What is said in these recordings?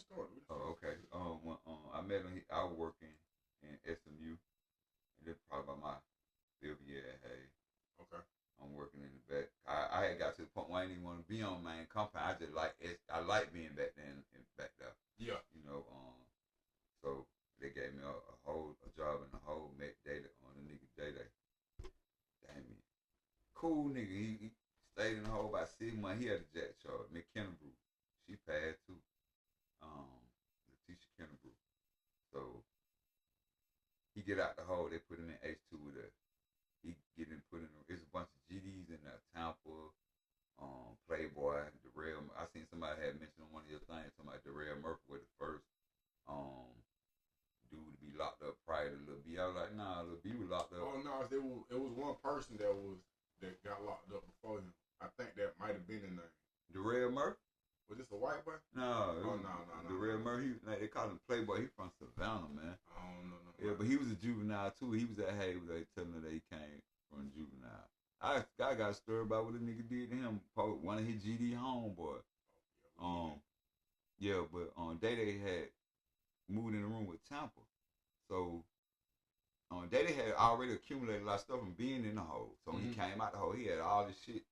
just started. Oh, okay. When I met him, I was working in SMU, and this probably about my 5th year at Hayes. Okay. I'm working in the back. I had got to the point where I didn't even want to be on main company. I just I like being back then and back there. Yeah. You know, so they gave me a job in the whole Met Data on the nigga Day. Damn it. Cool nigga. He stayed in the hole about 6 months. He had a jack charge. McKenna Brew. She passed too. Letitia Kennebrew. So he get out the hole. They put him in H2 with her. He get in put in. It's a bunch of GDs in there. Tampa, Playboy, Darrell. I seen somebody had mentioned on one of your things. Somebody Darrell Murphy was the first dude to be locked up prior to Lil B. I was like, nah, Lil B was locked up. Oh no, it was one person that got locked up before him. I think that might have been in there. Darrell Murphy? Was this a white boy? No. No. Darrell Murphy, they call him Playboy. He from Savannah, man. I don't know. Yeah, but he was a juvenile too. He was at Hay where they telling her that he came from juvenile. I got stirred about what the nigga did to him. One of his GD homeboy. Yeah, but Day had moved in the room with Tampa. So Day had already accumulated a lot of stuff from being in the hole. So when he came out the hole, he had all this shit,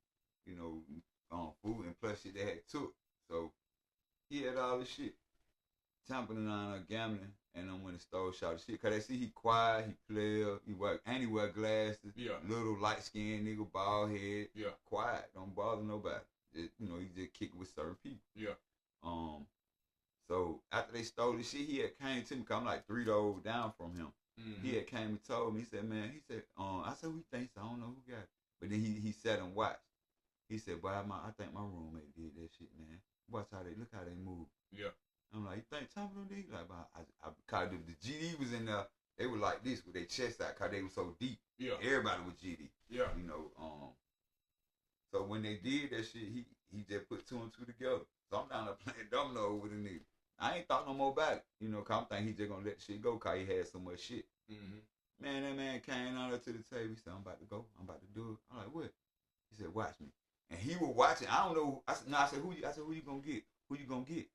you know, food and plus shit they had took. So he had all this shit. Tampa and I gambling, and then when the store shot the shit, cause they see he quiet, he play, he wear glasses, little light skinned nigga, bald head, quiet, don't bother nobody. Just, you know, he just kick with certain people. Yeah. So after they stole the shit, he had came to me, cause I'm like 3 doors down from him. He had came and told me, he said, man, he said, I said, who you think? I don't know who got it. But then he sat and watched. He said, boy, I think my roommate did that shit, man. Watch how they, look how they move. Yeah. I'm like, you think Tampa did? Like, cause the GD was in there, they were like this with their chest out, cause they were so deep. Yeah. Everybody was GD. Yeah. You know, so when they did that shit, he just put 2 and 2 together. So I'm down there playing domino with a nigga. I ain't thought no more about it. You know, cause I'm thinking he just gonna let shit go, cause he had so much shit. Man, that man came out to the table. He said, I'm about to go. I'm about to do it. I'm like, what? He said, watch me. And he was watching. I don't know. I said, who you gonna get? Who you gonna get?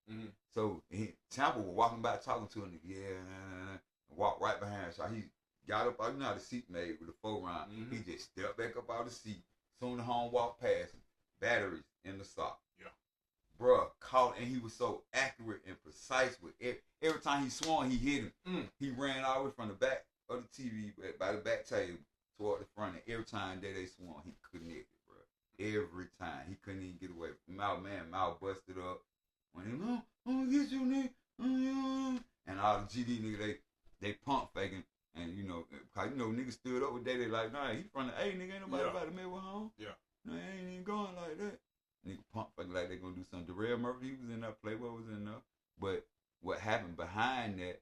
So Tampa was walking by talking to him. Yeah, walked right behind. So he got up. You know how the seat made with the 4-round. He just stepped back up out of the seat. Soon the home walked past him. Batteries in the sock. Yeah. Bruh, caught, and he was so accurate and precise with it. Every time he swung, he hit him. He ran all the way from the back of the TV, by the back table, toward the front. And every time they swung, he connected, bro. Every time. He couldn't even get away. Mouth busted up. When he, I'm gonna get you, nigga. And all the GD nigga, they pump faking. And, you know, cause, you know, niggas stood up with they like, nah, he from the A, nigga, ain't nobody about to mess with home. Yeah. No, he ain't even going like that. Nigga pump faking like they gonna do something. Darrell Murphy, he was in there, Playboy was in there. But what happened behind that,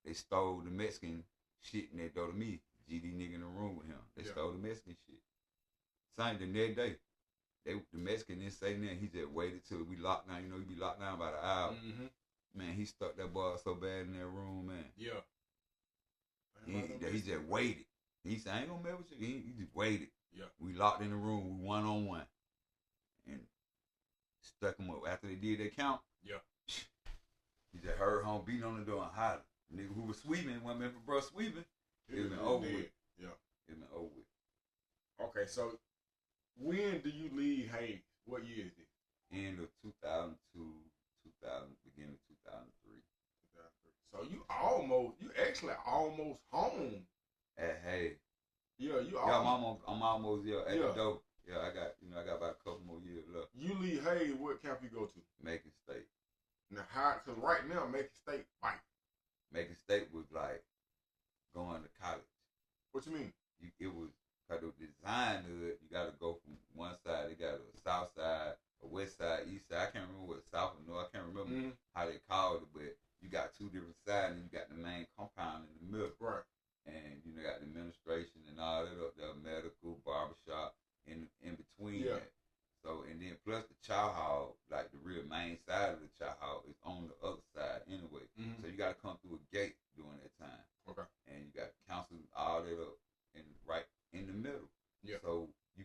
they stole the Mexican shit and they throw to me. GD nigga in the room with him. They stole the Mexican shit. Same the next day. The Mexican didn't say nothing. He just waited till we locked down. You know, he be locked down about an hour. Man, he stuck that boy so bad in that room, man. Yeah. He just waited. He said, I ain't gonna mess with you. He just waited. Yeah. We locked in the room, we 1-on-1. And stuck him up. After they did their count, he just heard home beating on the door and hollering. Nigga who was sweeping, wasn't meant for bro sweeping. It's been over with. Yeah. It's been over with. Okay, so when do you leave Hayes? What year is it? End of 2002, beginning of 2003. 2003. So you actually almost home. At Hayes. Yeah, I'm almost at the door. Yeah, I got about a couple more years left. You leave Hayes, what camp you go to? Macon State. Now, because right now, Macon State, fight. Macon State was like going to college. What you mean? It was, because the design of it, you got to go from one side, they got a south side, a west side, east side. I can't remember what south or north, I can't remember how they called it, but you got 2 different sides and you got the main compound in the middle. Right. And you know, got the administration and all that up there, medical, barbershop, in between that. So, and then plus the chow hall, like the real main side of the chow hall is on the other side anyway. So you got to come through a gate during that time. Okay. And you got council all that up and right in the middle. Yeah. So you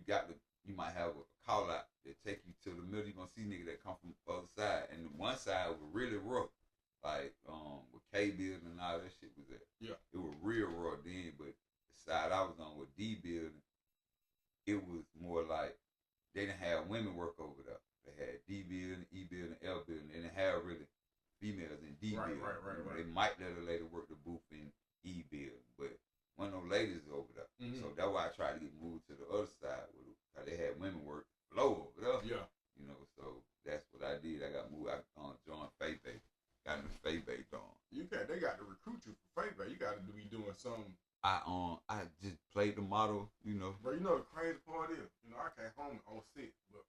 might have a call out that take you to the middle. You're going to see niggas that come from the other side. And the one one side was really rough. Like, with K-Building and all that shit was there. Yeah. It was real raw then, but the side I was on with D-Building, it was more like they didn't have women work over there. They had D-Building, E-Building, L-Building. They didn't have really females in D-Building. Right. They might let a lady work the booth in E-Building, but one of those ladies over there. Mm-hmm. So that's why I tried to get moved to the other side with it, because they had women work below over there. Yeah. You know, so that's what I did. I got moved. I joined Faith Bay. Got in the Faith Bay dorm. They got to recruit you for Faith Bay. You got to be doing something. I just played the model, you know. Bro, you know the crazy part is, I came home on 6, but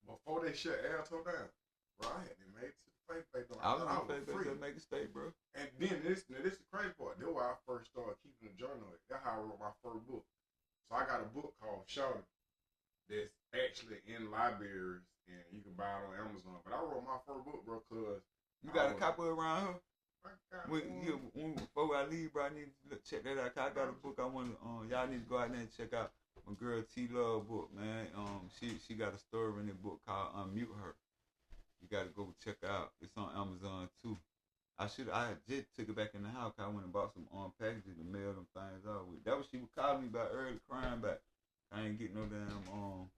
before they shut Alto down, bro, I had to make it to the Faith Bay dorm. I was in Faith Bay to make a stay, bro. And then this is the crazy part. That's why I first started keeping a journal. That's how I wrote my first book. So I got a book called Shouting that's actually in libraries and you can buy it on Amazon. But I wrote my first book, bro, because you got a copy around here? Before I leave, bro, I need to check that out. I got a book I want to, y'all need to go out there and check out my girl T-Love book, man. She got a story in the book called Unmute Her. You got to go check it out. It's on Amazon, too. I just took it back in the house. I went and bought some packages to mail them things out with. That was she was calling me about early crying back. I ain't getting no damn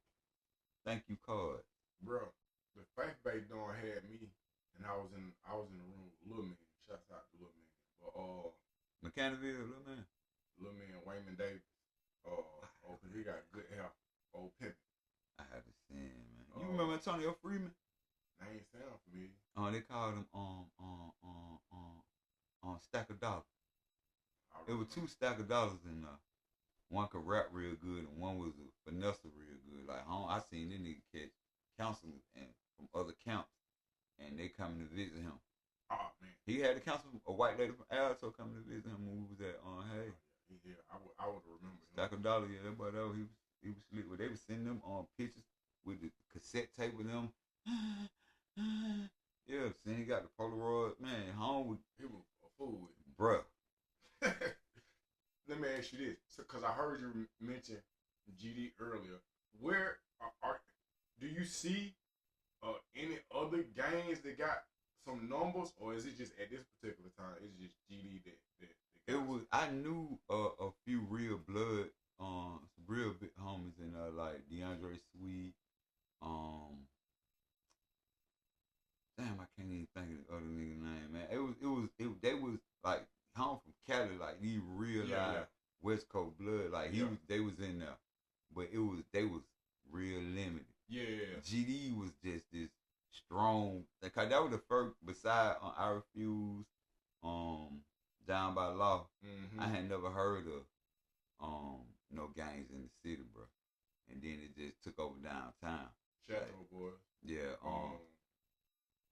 thank you card. Bro, the Faith Bay dorm had me, and I was in the room with Lil Man. Shouts out to Lil Man. But Mechanicsville, Lil Man. Lil Man, Wayman Davis. He got good health. Old Pimpin'. I had to send, man. You remember Antonio Freeman? I ain't sound familiar. They called him Stack of Dollars. It was 2 Stack of Dollars in there. One could rap real good and one was a finesse real good. Like I seen this nigga catch counselors and from other camps and they coming to visit him. Oh man. He had a counselor, a white lady from Alto coming to visit him when we was at Hey. Yeah, I would remember him. Stack of Dollars, yeah, that boy he was slick. They was sending them pictures with the cassette tape with them. Yeah, then he got the Polaroid, man, home with he was a fool with him. Bruh. Let me ask you this, because I heard you mention GD earlier. Where do you see any other gangs that got some numbers, or is it just at this particular time? It's just GD that it was. I knew a few real blood, some real big homies in like DeAndre Sweet. Damn, I can't even think of the other nigga name, man. They was like home from Cali, like these real West Coast blood, like they was in there, but they was real limited. Yeah. GD was just this strong. Like that was the first. Beside I Refuse, Down by Law. Mm-hmm. I had never heard of no gangs in the city, bro. And then it just took over downtown. Chateau Boys. Yeah.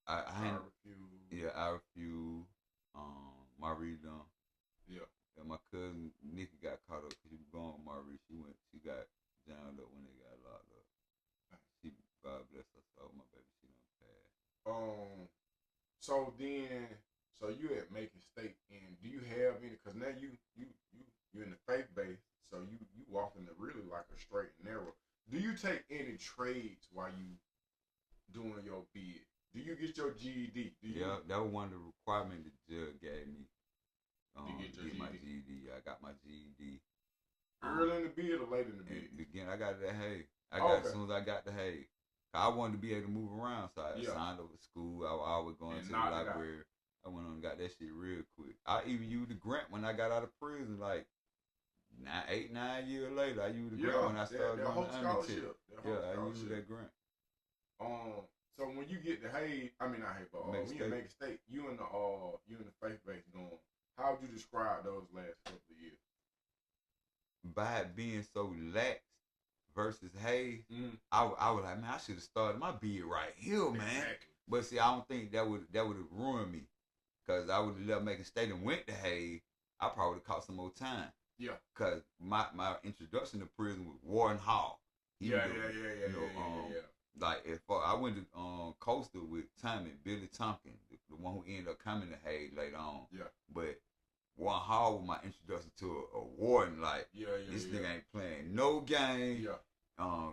I Refuse. Yeah, I Refuse. Marie Dunn. Yeah. And my cousin Nikki got caught up because she was going with Marie. She got jammed up when they got locked up. She, God bless her soul, my baby, she done passed. So you at Macon State, and do you have any? Because now you in the Faith Bay, so you walking the really like a straight and narrow. Do you take any trades while you doing your bid? Do you get your GED? Yeah, that was one of the requirements the judge gave me. To get your my GED? GED. I got my GED. Early in the bid or late in the bid? Begin. I got it at Hay. I got it as soon as I got to Hay. I wanted to be able to move around, so I signed up with school. I was going to the library. I went on and got that shit real quick. I even used the grant when I got out of prison, like 8, 9 years later. I used the grant when I started going to scholarship. I used that grant. So when you get to Hay, when you make a state, you in the faith base going. How would you describe those last couple of years? By it being so lax versus Hay, I was like, man, I should have started my bid right here, man. Exactly. But see, I don't think that would have ruined me, cause I would have left Macon State and went to Hay. I probably would have caught some more time. Yeah. Cause my introduction to prison was Warren Hall. Yeah. Like if I went to Coastal with Tommy, Billy Tompkins, the one who ended up coming to Hay later on. Yeah. But Warren Hall was my introduction to a warden. Like this nigga ain't playing no game. Yeah.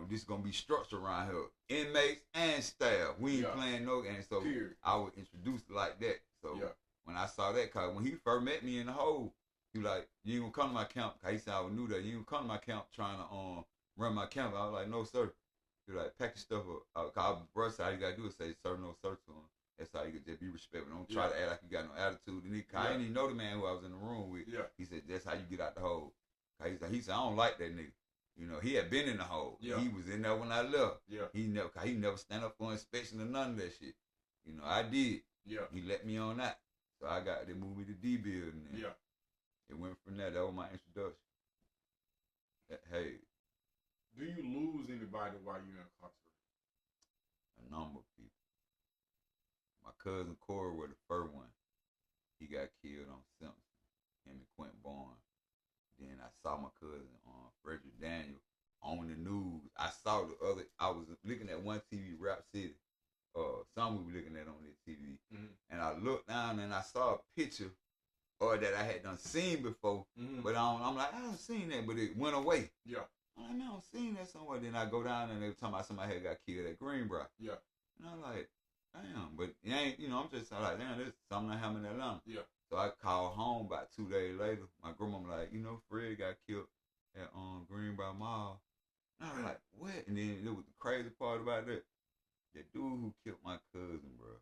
this gonna be structured around here. Inmates and staff. We ain't playing no games. So I would introduce it like that. So when I saw that, cause when he first met me in the hole, he was like, you ain't gonna come to my camp. Cause he said I knew that. You ain't gonna come to my camp trying to run my camp. I was like, no sir. He was like, pack your stuff up. Cause brother said all you gotta do is say sir, no sir to him. That's how you could just be respectful. Don't try to act like you got no attitude. And I didn't even know the man who I was in the room with. He said, that's how you get out the hole. He said, I don't like that nigga. You know, he had been in the hole. He was in there when I left. He never stand up for inspection or none of that shit. You know, I did. He let me on that. So I got the movie The D building. It went from there. That was my introduction. Hey. Do you lose anybody while you're incarcerated? A number of people. My cousin Corey was the first one. He got killed on Simpson. Him and Quint Barnes. Then I saw my cousin Frederick Daniel on the news. I was looking at one TV, Rap City. Some we were looking at on that TV. And I looked down and I saw a picture that I had done seen before. But I'm like, I haven't seen that, but it went away. I'm like, man, I don't seen that somewhere. Then I go down and they were talking about somebody had got killed at Greenbrier. And I'm like, damn, but it ain't, I'm just like, damn, this is something that happened in Atlanta. So I called home about 2 days later. My grandma like, Fred got killed at Greenbrier Mall. And I was like, what? And then it was the crazy part about that. The dude who killed my cousin, bro.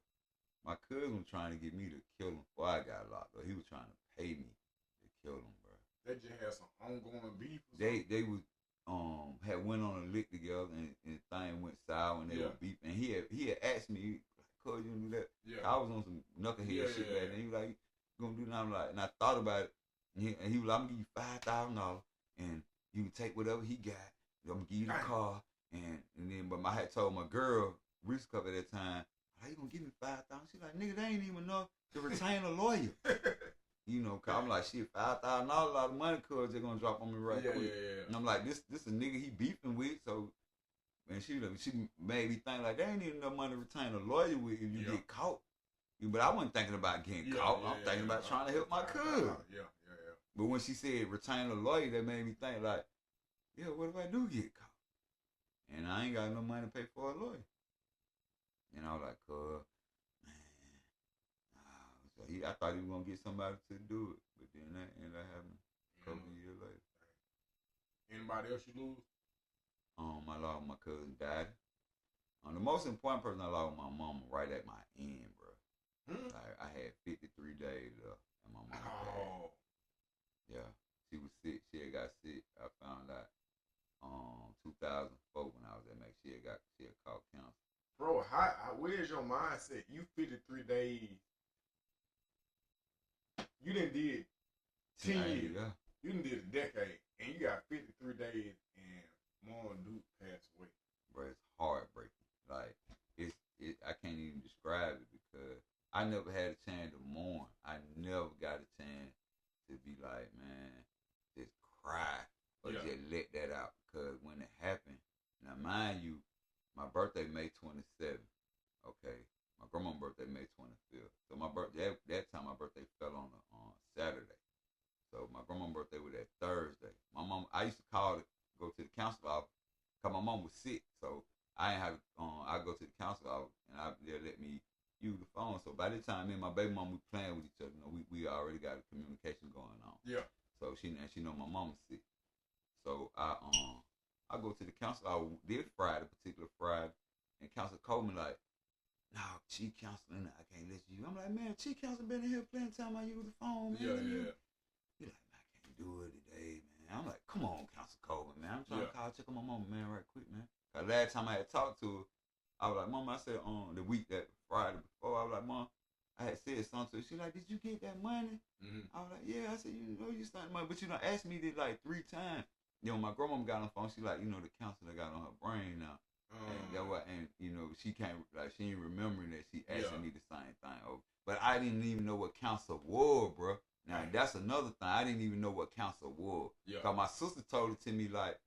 My cousin was trying to get me to kill him before I got locked up. He was trying to pay me to kill him, bro. They just had some ongoing beef. They was had went on a lick together and thing went sour and they were beefing. And he had asked me, cuz you do that? I was on some knucklehead shit back then. He was like, you gonna do that? I'm like, and I thought about it. And he was like, I'm gonna give you $5,000 and you can take whatever he got. I'm gonna give you the car. And then, but I had told my girl, Reese Cup at that time, how you gonna give me $5,000? She's like, nigga, that ain't even enough to retain a lawyer. Cause I'm like, shit, $5,000, a lot of money, cuz they're gonna drop on me right quick. And I'm like, this a nigga he beefing with, so, and she made me think like, there ain't even enough money to retain a lawyer with if you get caught. But I wasn't thinking about getting caught. I'm thinking about trying to help my cousin. But when she said retain a lawyer, that made me think like, yeah, what if I do get caught? And I ain't got no money to pay for a lawyer. And I was like, man. So I thought he was going to get somebody to do it. But then that ended up happening a couple of years later. Anybody else you lose? I lost my cousin Daddy. The most important person I lost was my mama right at my end, bro. Like, I had 53 days left and my mama died. Yeah, she was sick. She had got sick. I found out 2004 when I was at Mac. She had caught cancer. Bro, where's your mindset? You 53 days. You done did 10 years. Yeah. You done did a decade. And you got 53 days and Mom Duke passed away. Bro, it's heartbreaking. Like, I can't even describe it because I never had a chance to mourn. I never got a chance to be like, man, just cry or just let that out. Because when it happened, now mind you, my birthday May 27th. Okay, my grandma's birthday May 25th. So my birthday that time my birthday fell on Saturday. So my grandma's birthday was that Thursday. My mom, I used to go to the council office because my mom was sick. So I ain't have I go to the council office and they'll let me use the phone. So by the time me and my baby mom we playing with each other, we already got a communication going on. So she know my mom's sick. So I go to the council. I did particular Friday, and council called me like, "No, chief counseling, I can't let you." I'm like, "Man, chief counsel been in here plenty time. I use the phone, man." He like, "Man, I can't do it today, man." I'm like, "Come on, council Coleman, man. I'm trying to call check on my mama, man, right quick, man." Cause last time I had talked to her, I was like, "Mom," I said the week that Friday before, I was like, "Mom," I had said something to her. She like, "Did you get that money?" I was like, "Yeah." I said, "You started money, but you done asked me this like 3 times." My grandma got on the phone. She like, the counselor got on her brain now, and she can't she ain't remembering that she asking me the same thing over. But I didn't even know what counsel was, bro. Now that's another thing. I didn't even know what counsel was. Cause my sister told it to me like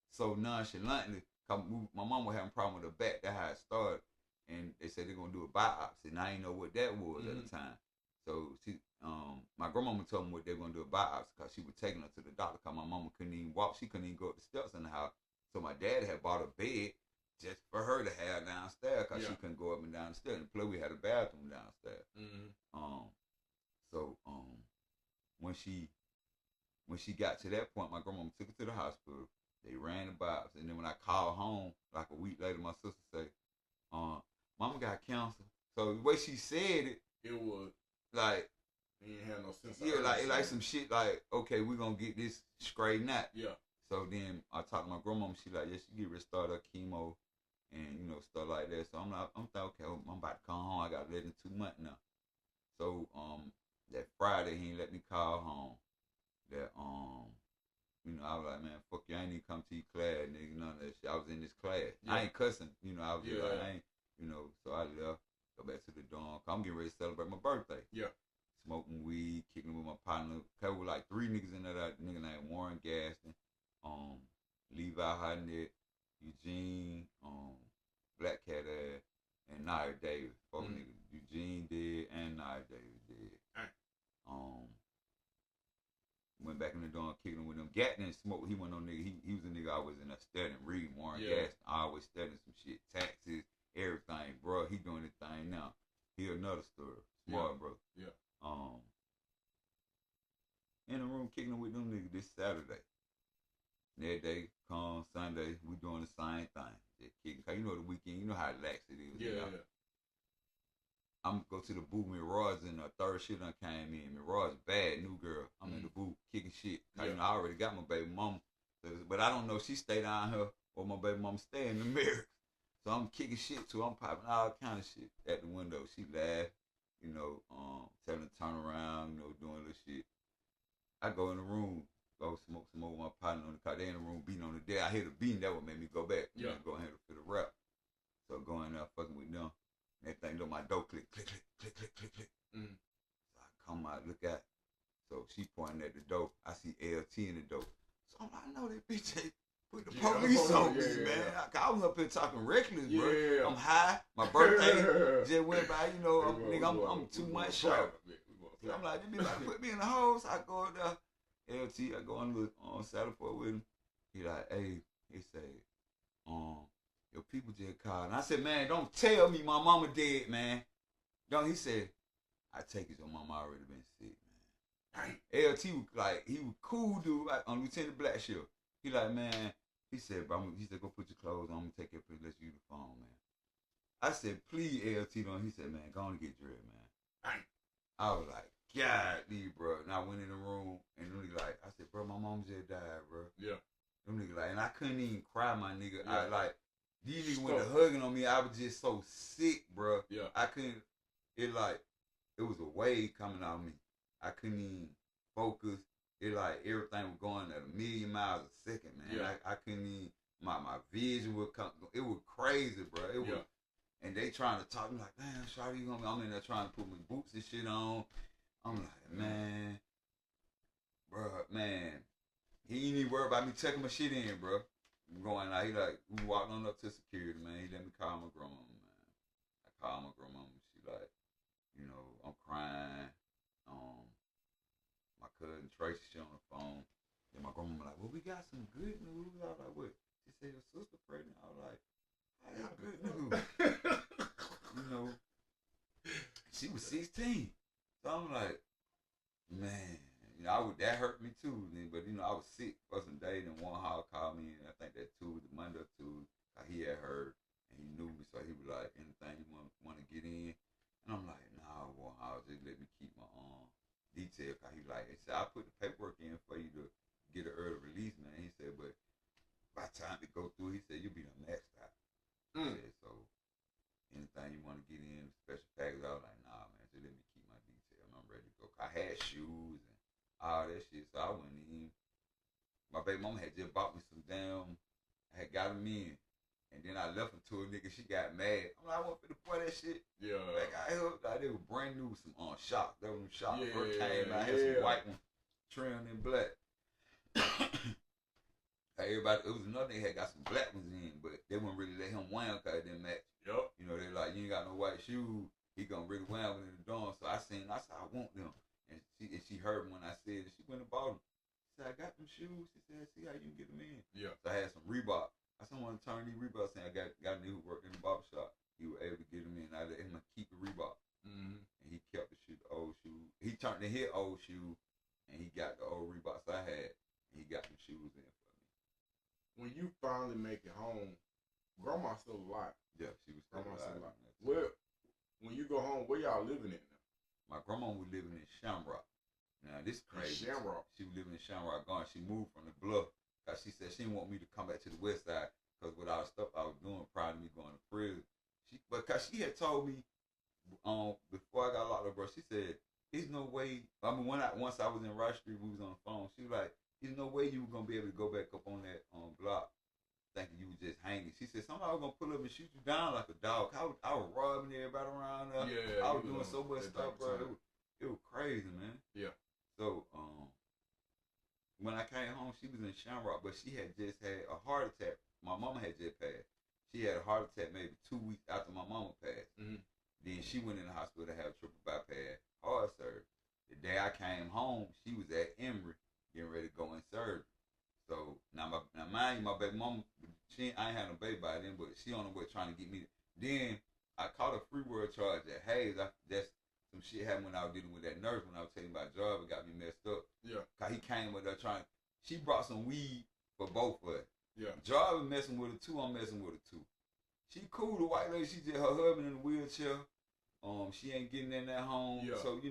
so nonchalantly. Cause my mom was having a problem with her back. That's how it started, and they said they're gonna do a biopsy, and I didn't know what that was at the time. So my grandmama told me what they were gonna do a biopsy because she was taking her to the doctor because my mama couldn't even walk. She couldn't even go up the steps in the house. So my dad had bought a bed just for her to have downstairs because she couldn't go up and down the stairs. And plus we had a bathroom downstairs. So when she got to that point, my grandmama took her to the hospital. They ran the biopsy, and then when I called home, like a week later, my sister said, "Mama got cancer." So the way she said it was like, you didn't have no sense. Yeah, like some shit. Like, okay, we're gonna get this straightened out. Yeah. So then I talked to my grandmama. She like, yeah, she get ready to start her chemo, and stuff like that. So I'm thinking, okay, I'm about to come home. I got less than 2 months now. So that Friday he ain't let me call home. That I was like, man, fuck you, I ain't even come to your class, nigga, none of that shit. I was in this class. Yeah. I ain't cussing, I was just like, I ain't, so I left, go back to the dorm. I'm getting ready to celebrate my birthday. Yeah. Smoking weed, kicking with my partner. Cause with like 3 niggas in there, that nigga named Warren Gaston, Levi Hynett, Eugene, Black Cat Ass, and Nair Davis. 4 niggas. Eugene did and Nair Davis did. Went back in the dorm, kicking with them. Gat didn't smoke. He went on nigga. He was a nigga I was in there studying, reading Warren Gaston. I always studying some shit, taxes, everything, bro. He doing his thing now. He another story. Smart, bro. Yeah. In the room kicking with them niggas this Saturday. That day, come Sunday, we doing the same thing. Just kicking. Cause the weekend, you know how lax it is. Yeah. I'm go to the booth. Mirage in the third shit done came in. Mirage bad, new girl. I'm in the booth kicking shit. I already got my baby mama, but I don't know if she stay down here or my baby mama stay in the mirror. So I'm kicking shit too. I'm popping all kind of shit at the window. She laugh, telling her to turn around, doing little shit. I go in the room, go smoke some more with my partner on the car. They in the room beating on the deck. I hear the beating. That would make me go back. Go ahead for the rap. So going there fucking with them. That thing on my door, click, click, click, click, click, click, click. So I come out, look at. So she pointing at the door. I see LT in the door. So I'm like, I know that bitch ain't put the police on me, man. I was up here talking reckless, bro. Yeah. I'm high. My birthday just went by. Nigga, I'm 2 months short. So I'm like, this bitch like put me in the hole. So I go there. LT, I go on Saddleport with him. He like, hey, he say, your people just called. And I said, man, don't tell me my mama dead, man. He said, I take it your mama already been sick, man. LT was like, he was cool dude, like on Lieutenant Black Shield. He like, man, he said, bro, he said, go put your clothes on, I'm gonna take your place, let you the phone, man. I said, please, LT don't. He said, man, go on and get dressed, man. I was like, God, bro. And I went in the room and them niggas like, I said, bro, my mom just died, bro. Yeah. Them niggas like, and I couldn't even cry, my nigga. Yeah. I like, these niggas went to hugging on me. I was just so sick, bro. Yeah. I couldn't. It was a wave coming out of me. I couldn't even focus. It like everything was going at 1,000,000 miles a second, man. Yeah. I couldn't even. My vision would come. It was crazy, bro. It was. And they trying to talk. I'm like, damn, Shawty, you gonna be? I'm in there trying to put my boots and shit on. I'm like, man, bro, man. He ain't even worried about me checking my shit in, bro. Going out, we walked on up to security, man. He let me call my grandma, man. I called my grandma, she like, I'm crying. My cousin Tracy, she on the phone. Then my grandma like, well, we got some good news. I was like, what? She said, your sister pregnant. I was like, I got good news. She was 16. So I'm like, man. That hurt me too, but I was sick for some days, and one hall called me, and I think that Tuesday, Monday or Tuesday, he had heard, and he knew me, so he was like, anything you want to get in? And I'm like, nah, one hall, just let me keep my detail, cause he said, I'll put the paperwork in for you to get an early release, man. He said, but by the time it go through, he said, you'll be the maxed out. He said, so anything you want to get in, special package, I was like, nah, man, just let me keep my detail, I'm ready to go. I had shoes and all that shit, so I went in. My baby mama had just bought me some I had got them in. And then I left them to a nigga, she got mad. I'm like, I want to pour that shit. Yeah. They were brand new, some shocks. They were them shocks. First came out, had some white one, trimmed in black. Everybody, it was another nigga had got some black ones in, but they wouldn't really let him wear them because it didn't match. Yep. They like, you ain't got no white shoes. He gonna really wear them in the dorm. So I said, I want them. And she heard when I said it. She went and bought them. She said, I got them shoes. She said, see how you can get them in. Yeah. So I had some Reebok. I said, I want to turn these Reeboks in. I got a nigga who worked in the barber shop. He was able to get them in. I let him keep the Reebok. Mm-hmm. And he kept the old shoe. He turned in his old shoe, and he got the old Reeboks I had, and he got the shoes in for me. When you finally make it home, Grandma still alive. Yeah, she was still alive. Well, when you go home, where y'all living at now? My grandma was living in Shamrock. Now, this is crazy. Shamrock. She was living in Shamrock. Gone. She moved from the Bluff. Cause she said she didn't want me to come back to the west side because with all the stuff I was doing prior to me going to prison. Because she had told me before I got locked up, bro, she said, there's no way. I mean, once I was in Rice Street, we was on the phone. She was like, there's no way you were going to be able to go back up on that block thinking you was just hanging. She said, somebody was going to pull up and shoot you down like a dog. I was robbing everybody around there. Yeah, I was doing so much stuff, bro. It was crazy, man. Yeah. So, when I came home, she was in Shamrock, but she had just had a heart attack. My mama had just passed. She had a heart attack maybe 2 weeks after my mama passed. Mm-hmm. Then she went in the hospital to have triple bypass heart surgery. The day I came home, she was at Emory getting ready to go in surgery. So now mind you, my baby mama, I ain't had no baby by then, but she on the way trying to get me. Then I caught a free world charge at Hayes. That's some shit happened when I was dealing with that nurse when I was telling about job. It got me messed up. Yeah. Cause he came with her trying. She brought some weed for both of us. Yeah. Job was messing with her too. I'm messing with her too. She cool, the white lady. She just her husband in a wheelchair. She ain't getting in that home. Yeah. So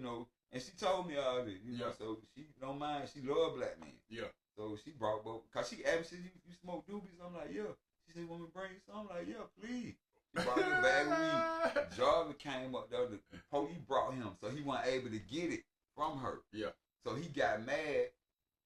and she told me all this. You know, so she don't mind. She love black men. Yeah. So she brought both. Cause she asked me, you smoke doobies? I'm like, yeah. She said, want me to bring you some? I'm like, yeah, please. He brought me a bag of weed. Jarvis came up there. The police brought him, so he wasn't able to get it from her. Yeah. So he got mad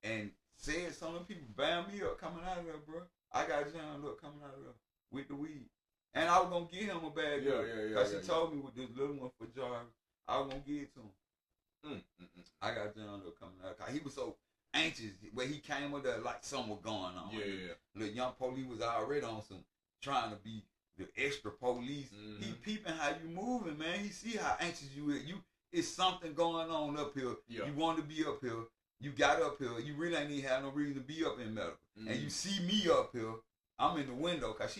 and said some people bam me up coming out of there, bro. I got jammed up coming out of there with the weed. And I was going to give him a bag. Yeah. Because she told me with this little one for Jarvis, I was going to give it to him. I got jammed up coming out. Cause he was so anxious. When he came with there like something was going on. Yeah. The young police was already on some trying to be the extra police. Mm-hmm. He peeping how you moving, man. He see how anxious you is. It's something going on up here. Yeah. You want to be up here. You got up here. You really ain't even have no reason to be up in medical. Mm-hmm. And you see me up here. I'm in the window. Cause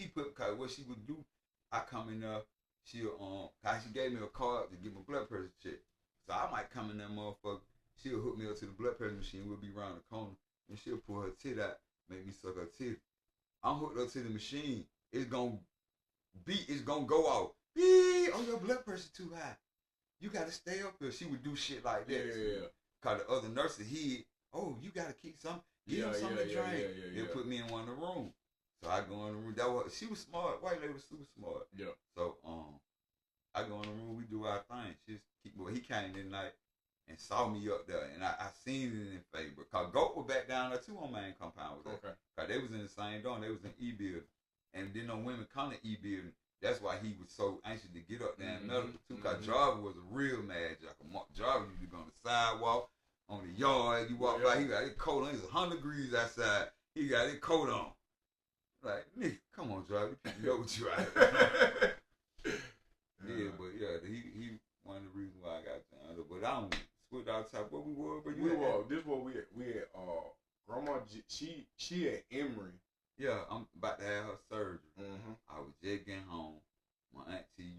what she would do, I come in there. Cause she gave me a card to get my blood pressure checked. So I might come in that motherfucker. She'll hook me up to the blood pressure machine. We'll be around the corner. And she'll pull her tit out, make me suck her tit. I'm hooked up to the machine. It's gonna go off. Beep, oh, your blood pressure too high. You gotta stay up here. She would do shit like that. Yeah. Cause the other nurses oh, you gotta keep some, give him something to drink. They'll put me in one of the rooms. So I go in the room. She was smart. White lady was super smart. Yeah. So I go in the room. We do our thing. He came in night and saw me up there, and I seen it in favor. Cause Goat was back down there too on main compound with her. Okay. Cause they was in the same dorm. They was in E building, and then no women come to E building. That's why he was so anxious to get up there in medical too. Cause Jarvis was a real mad jack. Jarvis used to go on the sidewalk, on the yard. You walk by, he got his coat on. It's 100 degrees outside. He got his coat on. Like, nigga, come on, Jarvis. You know what you are. Yeah, but he one of the reasons why I got down. But I don't switch outside what we were. But this what we had. Grandma, she at Emory. Yeah, I'm about to have her surgery. Mm-hmm. I was just getting home. My auntie,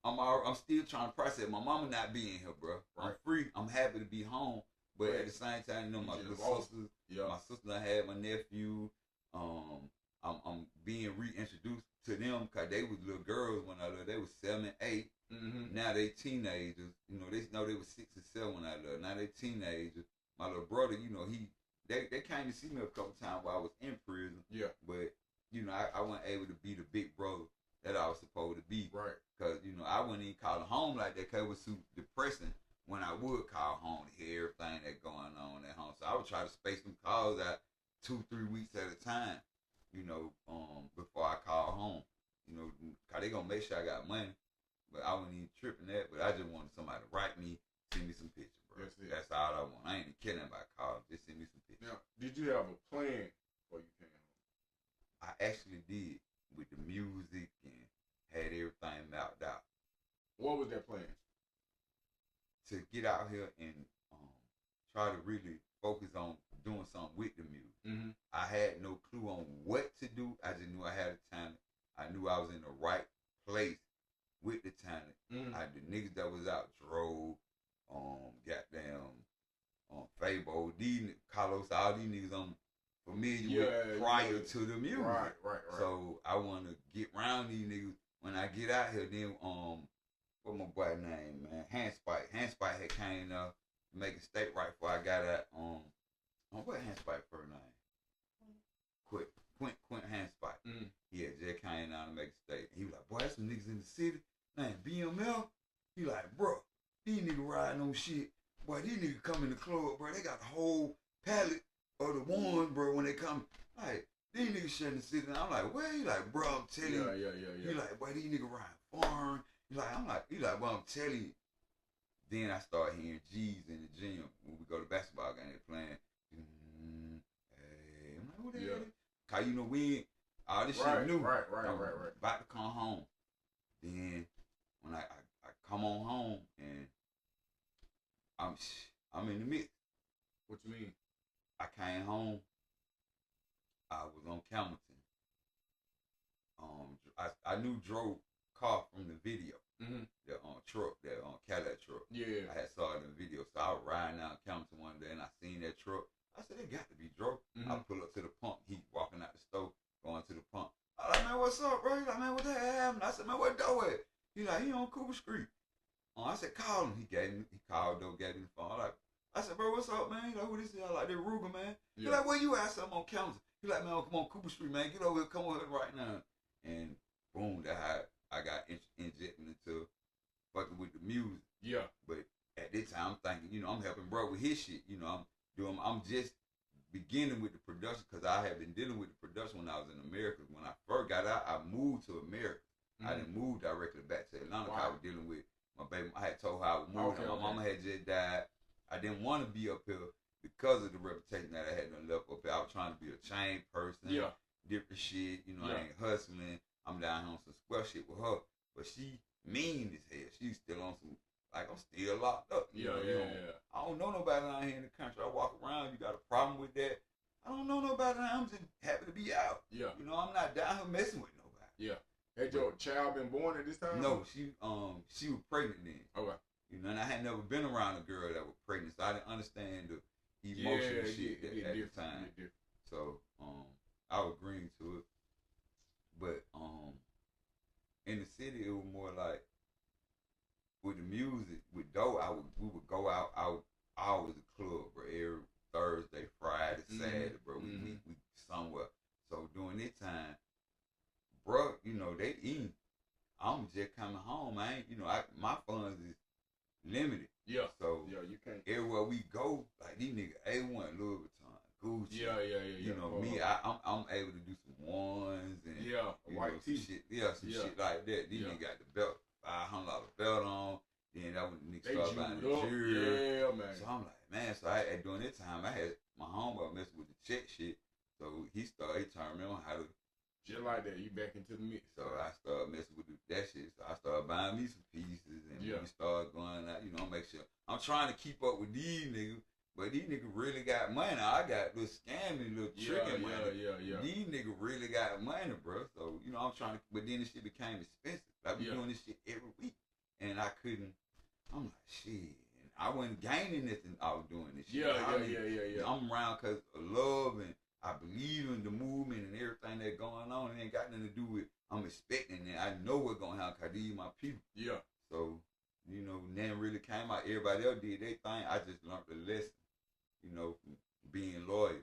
I'm still trying to process. My mama not being here, bro. Right. I'm free. I'm happy to be home, but at the same time, my little sisters. Yeah. My sister I had my nephew. I'm being reintroduced to them because they was little girls when I left. They was 7, 8. Mm-hmm. Now they teenagers. They know they was 6 and 7 when I left. Now they teenagers. My little brother, they came to see me a couple times while I was in prison. Yeah. But I wasn't able to be the big brother that I was supposed to be. Right. Because I wouldn't even call it home like that because it was so depressing when I would call home to hear everything that going on at home. So I would try to space them calls out 2-3 weeks at a time. Before I call home, cause they gonna make sure I got money, but I wasn't even tripping that. But I just wanted somebody to write me, send me some pictures, bro. That's all I want. I ain't even kidding about calling. Just send me some pictures. Now, did you have a plan before you came home? I actually did with the music and had everything mapped out. What was that plan? To get out here and try to really focus on doing something with the music. Mm-hmm. I had no clue on what to do. I just knew I had a talent. I knew I was in the right place with the talent. Mm-hmm. The niggas that was out drove, goddamn, Fabo, Carlos, all these niggas I'm familiar with prior to the music. Right. So I want to get around these niggas when I get out here. Then what my boy name, man? Handspike had came to make a state right before I got out. What Handspike first name? Quint Handspike. Mm. Yeah, just came down to make a state. He was like, boy, there's some niggas in the city. Man, BML. He like, bro, these niggas riding on shit. Boy, these niggas come in the club, bro. They got the whole pallet of the ones, bro, when they come. Like, these niggas shutting the city. And I'm like, where? He like, bro, I'm telling you. Yeah. He like, boy, these niggas riding foreign. He like, well, I'm telling you. Then I start hearing G's in the gym when we go to basketball game. They playing. Hey, I'm like, who the hell? Cause you know we ain't all this shit new. Right. About to come home. Then when I come on home and I'm in the mix. What you mean? I came home. I was on Camilton. I knew drove car from the video. Mm-hmm. The truck, that Cadillac truck. Yeah. I had saw it in the video. So I was riding down Camilton one day and I seen that truck. I said, it got to be Dro. Mm-hmm. I pull up to the pump. He walking out the store, going to the pump. I like, man, what's up, bro? He like, man, what the hell happened? I said, man, where Doe at? He like, he on Cooper Street. I said, call him. He called Doe, gave me the phone. I said, bro, what's up, man? He like, who this is? I like, that Ruger, man. He like, where you at? I said, I'm on Camilton. He like, man, come on Cooper Street, man. Get over here. Come over here right now. And boom, that how I got injected into fucking with the music. Yeah. But at this time, I'm thinking, you know, I'm helping bro with his shit. You know, I'm just beginning with the production because I had been dealing with the production when I was in America. When I first got out, I moved to America. Mm-hmm. I didn't move directly back to Atlanta. Wow. I was dealing with my baby. I had told her I was moving. My mama had just died. I didn't want to be up here because of the reputation that I had done left up here. I was trying to be a chain person. Yeah. Different shit. You know, I ain't hustling. I'm down here on some square shit with her. But she mean as hell. She's still on some, like, I'm still locked up. You know, I don't know nobody out here in the country. I walk around, you got a problem with that. I don't know nobody. I'm just happy to be out. Yeah. You know, I'm not down here messing with nobody. Yeah. Had your child been born at this time? No, she was pregnant then. Okay. You know, and I had never been around a girl that was pregnant, so I didn't understand the emotional shit at the time. So, I was agreeing to it. But, in the city, it was more like, with the music, with Doe, we would go out always a club, bro. Every Thursday, Friday, Saturday, bro. We somewhere. So during this time, bro, you know, they eating. I'm just coming home. My funds is limited. Yeah. So you can't. Everywhere we go, like these niggas, A1, Louis Vuitton, Gucci. Yeah. You know me, I'm able to do some ones and white shit. Yeah, some shit like that. These niggas got the belt. $500 belt on, then that when the niggas started buying the jewelry. Yeah, man. So I'm like, man, so during that time, I had my homeboy messing with the check shit. So he turned me on how to. Just like that, you back into the mix. So I started messing with that shit. So I started buying me some pieces, and we started going out, you know, make sure. I'm trying to keep up with these niggas, but these niggas really got money. I got little scamming, little tricking money. Yeah. These niggas really got money, bro. So, you know, I'm trying to, but then this shit became expensive. I be doing this shit every week, and I couldn't. I'm like, shit. And I wasn't gaining nothing out doing this shit. Yeah. I'm around because of love, and I believe in the movement and everything that's going on. It ain't got nothing to do with I'm expecting it. I know what's going to happen because these my people. Yeah. So, you know, nothing really came out. Everybody else did their thing. I just learned the lesson, you know, from being loyal.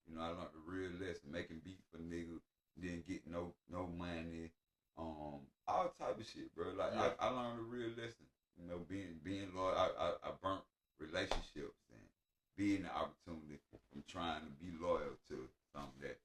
You know, I learned the real lesson, making beats for niggas, didn't get no money. All type of shit, bro. Like I learned a real lesson. You know, being loyal. I burnt relationships and being the opportunity from trying to be loyal to something that